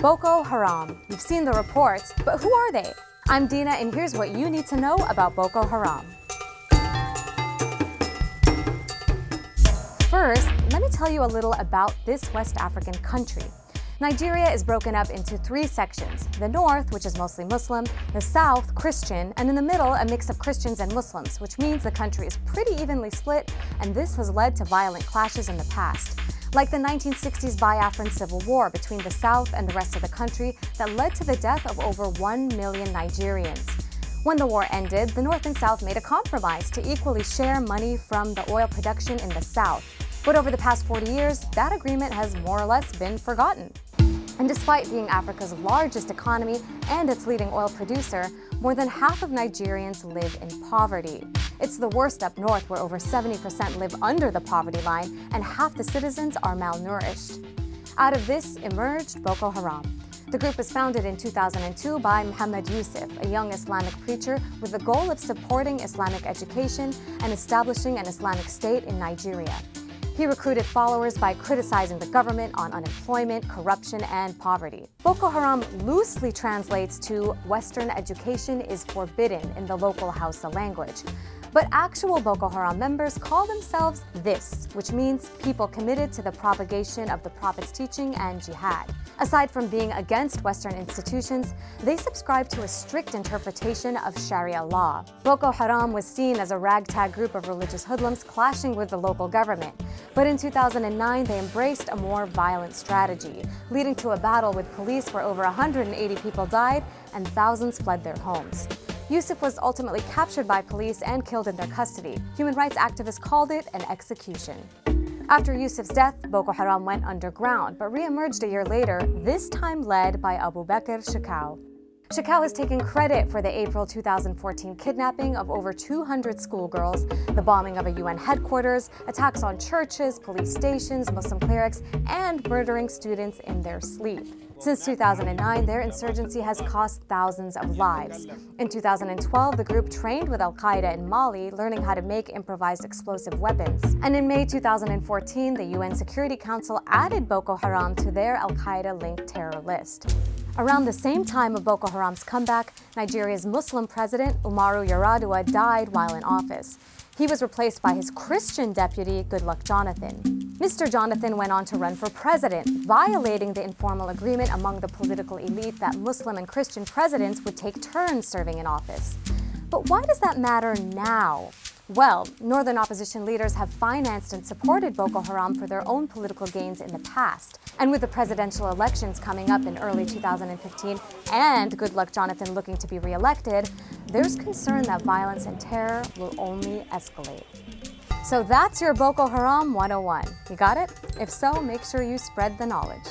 Boko Haram. You've seen the reports, but who are they? I'm Dina, and here's what you need to know about Boko Haram. First, let me tell you a little about this West African country. Nigeria is broken up into three sections: the north, which is mostly Muslim, the south, Christian, and in the middle, a mix of Christians and Muslims, which means the country is pretty evenly split, and this has led to violent clashes in the past, like the 1960s Biafran civil war between the south and the rest of the country that led to the death of over 1 million Nigerians. When the war ended, the north and south made a compromise to equally share money from the oil production in the south. But over the past 40 years, that agreement has more or less been forgotten. And despite being Africa's largest economy and its leading oil producer, more than half of Nigerians live in poverty. It's the worst up north, where over 70% live under the poverty line and half the citizens are malnourished. Out of this emerged Boko Haram. The group was founded in 2002 by Muhammad Yusuf, a young Islamic preacher with the goal of supporting Islamic education and establishing an Islamic state in Nigeria. He recruited followers by criticizing the government on unemployment, corruption, and poverty. Boko Haram loosely translates to "Western education is forbidden" in the local Hausa language. But actual Boko Haram members call themselves this, which means people committed to the propagation of the Prophet's teaching and jihad. Aside from being against Western institutions, they subscribe to a strict interpretation of Sharia law. Boko Haram was seen as a ragtag group of religious hoodlums clashing with the local government. But in 2009, they embraced a more violent strategy, leading to a battle with police where over 180 people died and thousands fled their homes. Yusuf was ultimately captured by police and killed in their custody. Human rights activists called it an execution. After Yusuf's death, Boko Haram went underground, but re-emerged a year later, this time led by Abu Bakr Shekau. Shekau has taken credit for the April 2014 kidnapping of over 200 schoolgirls, the bombing of a UN headquarters, attacks on churches, police stations, Muslim clerics, and murdering students in their sleep. Since 2009, their insurgency has cost thousands of lives. In 2012, the group trained with Al-Qaeda in Mali, learning how to make improvised explosive weapons. And in May 2014, the UN Security Council added Boko Haram to their Al-Qaeda-linked terror list. Around the same time of Boko Haram's comeback, Nigeria's Muslim president, Umaru Yar'Adua, died while in office. He was replaced by his Christian deputy, Goodluck Jonathan. Mr. Jonathan went on to run for president, violating the informal agreement among the political elite that Muslim and Christian presidents would take turns serving in office. But why does that matter now? Well, northern opposition leaders have financed and supported Boko Haram for their own political gains in the past. And with the presidential elections coming up in early 2015 and Goodluck Jonathan looking to be re-elected, there's concern that violence and terror will only escalate. So that's your Boko Haram 101. You got it? If so, make sure you spread the knowledge.